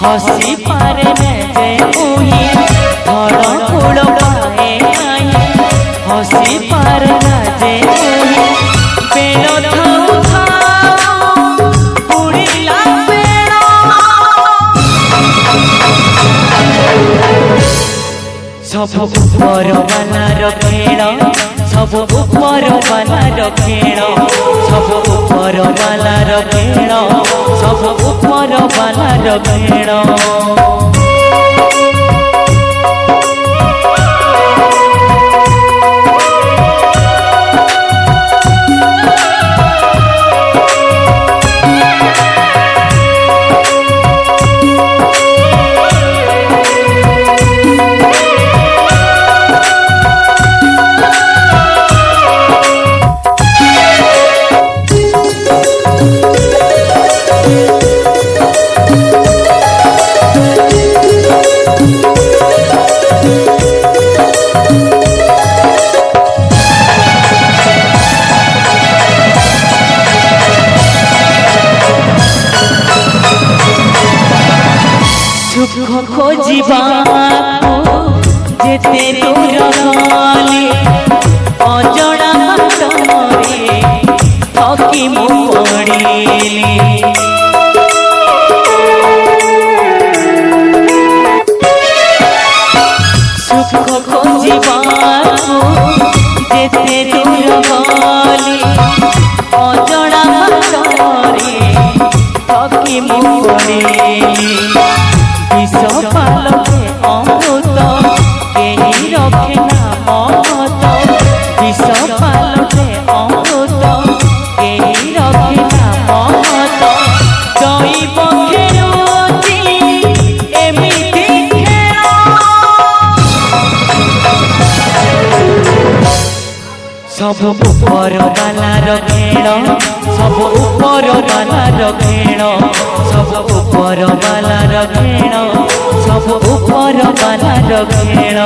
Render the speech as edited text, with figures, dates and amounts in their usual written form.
हसी पारे जे मुही धड़ फूल पाए आई हसी पारे जे मुही बेल थाऊ थाऊ उड़िला बेल सब ऊपर वालार खेल सब ऊपर वालार खेल सब ऊपर वालार खेल सब ऊपर वालार खेल सुख खोजिबाकू जेते दूर गली अजड़ा बाटरे थकी मु पड़िली सुख खोजिबाकू जेते दूर गली अजड़ा बाटरे थकी मु पड़िली विषपालके अमृत केही रखे ना महत विषपालके अमृत केही रखे ना महत दैव खेलुची एमिति खेल सब ऊपर वालार खेल सब ऊपर वालार खेल सब ऊपर वालार खेल सब ऊपर वालार खेल।